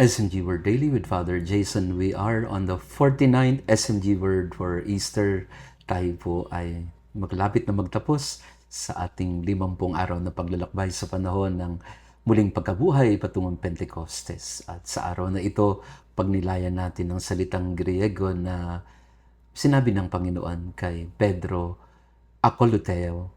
SMG Word Daily with Father Jason. We are on the 49th SMG Word for Easter. Tayo po ay maglapit na magtapos sa ating 50 araw na paglalakbay sa panahon ng muling pagkabuhay patungong Pentecostes. At sa araw na ito, pagnilayan natin ng salitang Griego na sinabi ng Panginoon kay Pedro, akoluteo.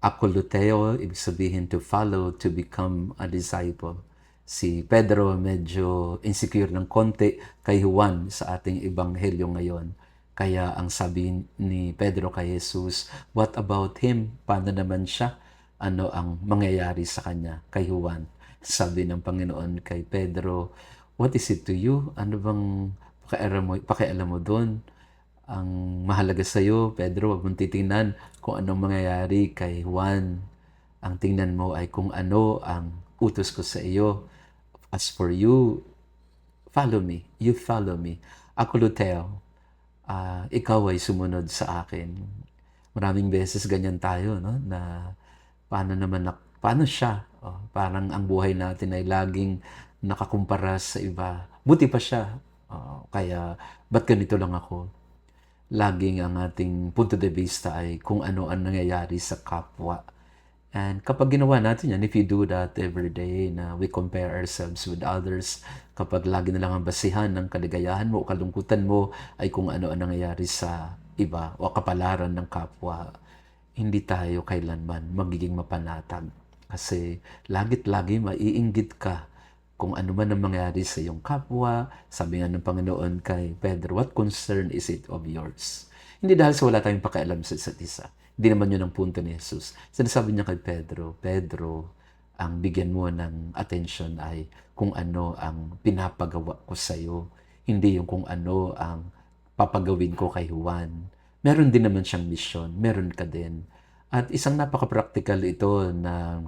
Akoluteo, ibig sabihin to follow, to become a disciple. Si Pedro medyo insecure ng konti kay Juan sa ating ebanghelyo ngayon. Kaya ang sabi ni Pedro kay Jesus, what about him? Paano naman siya? Ano ang mangyayari sa kanya kay Juan? Sabi ng Panginoon kay Pedro, what is it to you? Ano bang pakialam mo doon? Ang mahalaga sa iyo, Pedro, huwag mong titingnan kung anong mangyayari kay Juan. Ang tingnan mo ay kung ano ang utos ko sa iyo. As for you, follow me. You follow me. Ako luteo. Ikaw ay sumunod sa akin. Maraming beses ganyan tayo, no? Na paano siya? Parang ang buhay natin ay laging nakakumpara sa iba. Buti pa siya. Kaya, ba't ganito lang ako? Laging ang ating punto de vista ay kung ano ang nangyayari sa kapwa. And kapag ginawa natin yan, if you do that every day, na we compare ourselves with others, kapag lagi na lang ang basihan ng kaligayahan mo o kalungkutan mo ay kung ano ang nangyayari sa iba o kapalaran ng kapwa, hindi tayo kailanman magiging mapanatag. Kasi lagi maiinggit ka kung ano man ang mangyayari sa iyong kapwa. Sabi nga ng Panginoon kay Pedro, what concern is it of yours? Hindi dahil sa wala tayong pakialam sa isa't isa. Hindi naman yun ang punto ni Jesus. Sinasabi niya kay Pedro, ang bigyan mo ng attention ay kung ano ang pinapagawa ko sa iyo. Hindi yung kung ano ang papagawin ko kay Juan. Meron din naman siyang misyon. Meron ka din. At isang napaka-practical ito na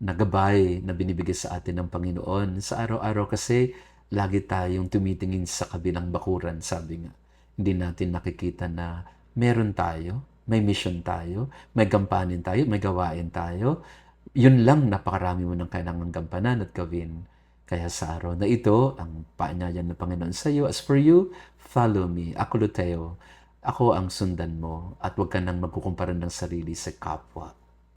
gabay na binibigay sa atin ng Panginoon. Sa araw-araw kasi, lagi tayong tumitingin sa kabilang bakuran, sabi nga. Hindi natin nakikita na meron tayo, may mission tayo, may gampanin tayo, may gawain tayo. Yun lang, napakarami mo ng kailangang gampanan at gawin. Kaya sa araw na ito, ang paanyayan ng Panginoon sa iyo, as for you, follow me, ako luteo. Ako ang sundan mo at huwag ka nang magkukumpara ng sarili sa kapwa.